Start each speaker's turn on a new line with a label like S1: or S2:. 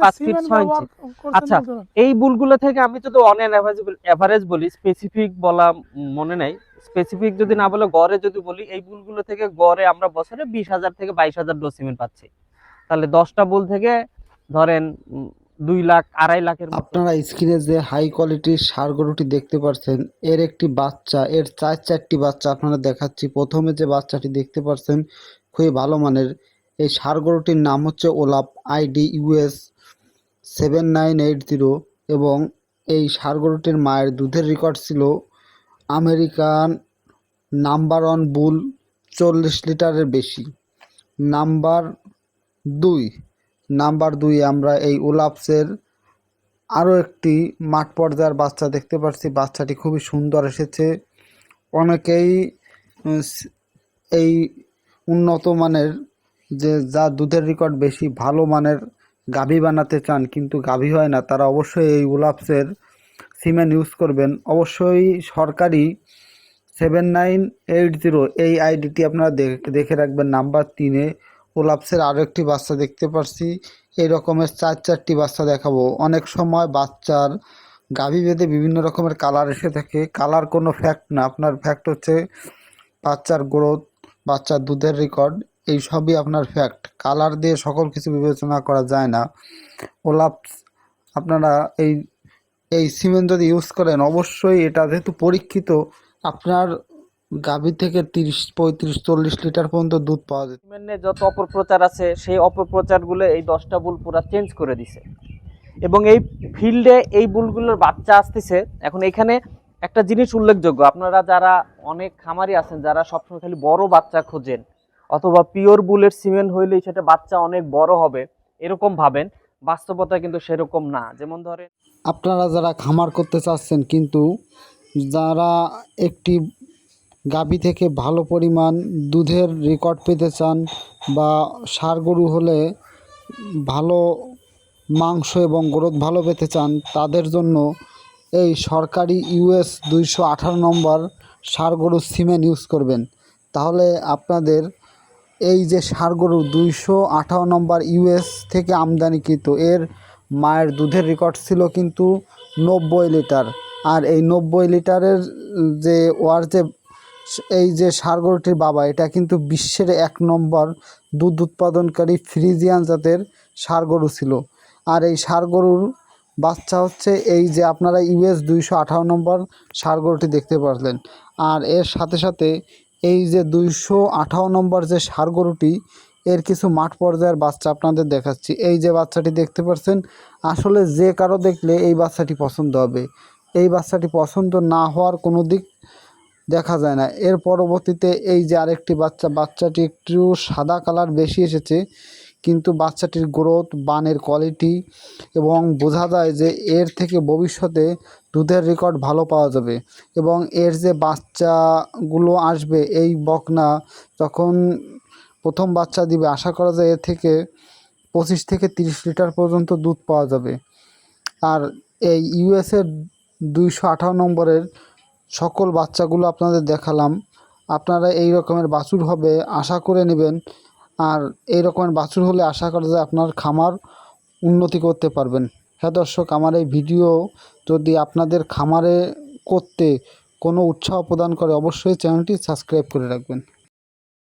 S1: 5 fit 6 ইঞ্চি। আচ্ছা, এই বুলগুলো থেকে আমি যদি অন এন এভারেজ বলি, স্পেসিফিক বলা মনে নাই, স্পেসিফিক যদি না বলে গড়ে যদি বলি, এই বুলগুলো থেকে গড়ে আমরা বছরে 20,000 থেকে 22,000 ডোজ সিমেন্ট পাচ্ছি। তাহলে 10টা বুল থেকে ধরেন 2 লাখ 2.5 লাখের মতো।
S2: আপনারা স্ক্রিনে যে হাই কোয়ালিটির ষাঁড় গরুটি দেখতে পাচ্ছেন, এর একটি বাচ্চা, এর চারটি বাচ্চা আপনারা দেখাচ্ছি। প্রথমে যে বাচ্চাটি দেখতে পাচ্ছেন খুবই ভালো মানের। এই ষাঁড় গরুটির নাম হচ্ছে ওলাপ, আইডি US 7980, এবং এই ষাঁড় গরুটির মায়ের দুধের রেকর্ড ছিল আমেরিকান নাম্বার 1 বুল 40 লিটারের বেশি। নাম্বার 2 আমরা এই ওলাপসের আরও একটি মাঠ পর্যায়ের বাচ্চা দেখতে পাচ্ছি। বাচ্চাটি খুবই সুন্দর এসেছে। অনেকেই এই উন্নত মানের যে যা দুধের রেকর্ড বেশি ভালো মানের গাভী বানাতে চান কিন্তু গাভী হয় না, তারা অবশ্যই এই ওলাপসের সিমেন্ট ইউজ করবেন। অবশ্যই সরকারি 7980 এই আইডিটি আপনারা দেখে রাখবেন। নাম্বার 3-এ ওলাপসের আরও একটি বাচ্চা দেখতে পাচ্ছি। এই রকমের চারটি বাচ্চা দেখাবো। অনেক সময় বাচ্চার গাভী ভেদে বিভিন্ন রকমের কালার এসে থাকে। কালার কোনো ফ্যাক্ট না, আপনার ফ্যাক্ট হচ্ছে বাচ্চার গ্রোথ, বাচ্চার দুধের রেকর্ড, এই সবই আপনার ফ্যাক্ট। কালার দিয়ে সকল কিছু বিবেচনা করা যায় না। ওলাপস আপনারা এই সিমেন্ট যদি ইউজ করেন, অবশ্যই এটা যেহেতু পরীক্ষিত, আপনার গাভী থেকে 30, 35, 40 লিটার পর্যন্ত দুধ পাওয়া যায়।
S1: সিমেন্টে যত অপপ্রচার আছে সেই অপপ্রচারগুলো এই 10টা বুল পুরো চেঞ্জ করে দিছে, এবং এই ফিল্ডে এই বুলগুলোর বাচ্চা আসতেছে। এখন এখানে একটা জিনিস উল্লেখযোগ্য, আপনারা যারা অনেক খামারি আছেন যারা সবসময় খালি বড় বাচ্চা খোঁজেন অথবা পিওর বুলের সিমেন্ট হইলেই সেটা বাচ্চা অনেক বড় হবে এরকম ভাবেন, বাস্তবতা কিন্তু সেরকম না। যেমন ধরেন
S2: আপনারা যারা খামার করতে চাচ্ছেন কিন্তু যারা একটি গাভী থেকে ভালো পরিমাণ দুধের রেকর্ড পেতে চান বা ষাঁড় গরু হলে ভালো মাংস এবং গ্রোথ ভালো পেতে চান, তাদের জন্য এই সরকারি US 218 নম্বর ষাঁড় গরুর সিমেন্ট ইউজ করবেন। তাহলে আপনাদের এই যে ষাঁড় গরু 218 নম্বর US থেকে আমদানিকৃত, এর মায়ের দুধের রেকর্ড ছিল কিন্তু 90 লিটার। আর এই 90 লিটারের যে এই যে ষাঁড় গরুটির বাবা, এটা কিন্তু বিশ্বের 1 নম্বর দুধ উৎপাদনকারী ফ্রিজিয়ান জাতের ষাঁড় গরু ছিল। আর এই ষাঁড় গরুর বাচ্চা হচ্ছে এই যে আপনারা US 218 নম্বর ষাঁড় গরুটি দেখতে পারলেন। আর এর সাথে সাথে এই যে 218 নম্বর যে ষাঁড় গরুটি, এর কিছু মাঠ পর্যায়ের বাচ্চা আপনাদের দেখাচ্ছি। এই যে বাচ্চাটি দেখতে পাচ্ছেন, আসলে যে কারো দেখলে এই বাচ্চাটি পছন্দ হবে। এই বাচ্চাটি পছন্দ না হওয়ার কোনো দিক দেখা যায় না। এর পরবর্তীতে এই যে আরেকটি বাচ্চাটি একটু সাদা কালার বেশি এসেছে, কিন্তু বাচ্চাটির গ্রোথ, বানের কোয়ালিটি এবং বোঝা যায় যে এর থেকে ভবিষ্যতে দুধের রেকর্ড ভালো পাওয়া যাবে। এবং এর যে বাচ্চাগুলো আসবে, এই বকনা যখন প্রথম বাচ্চা দিবে, আশা করা যায় এর থেকে 25 থেকে 30 লিটার পর্যন্ত দুধ পাওয়া যাবে। আর এই US-এর 218 নম্বরের সকল বাচ্চাগুলো আপনাদের দেখালাম। আপনারা এই রকমের বাছুর হবে আশা করে নেবেন। আর এই রকমের বাছুর হলে আশা করা যায় আপনার খামার উন্নতি করতে পারবেন। হ্যাঁ দর্শক, আমার এই ভিডিও যদি আপনাদের খামারে করতে কোনো উৎসাহ প্রদান করে, অবশ্যই চ্যানেলটি সাবস্ক্রাইব করে রাখবেন।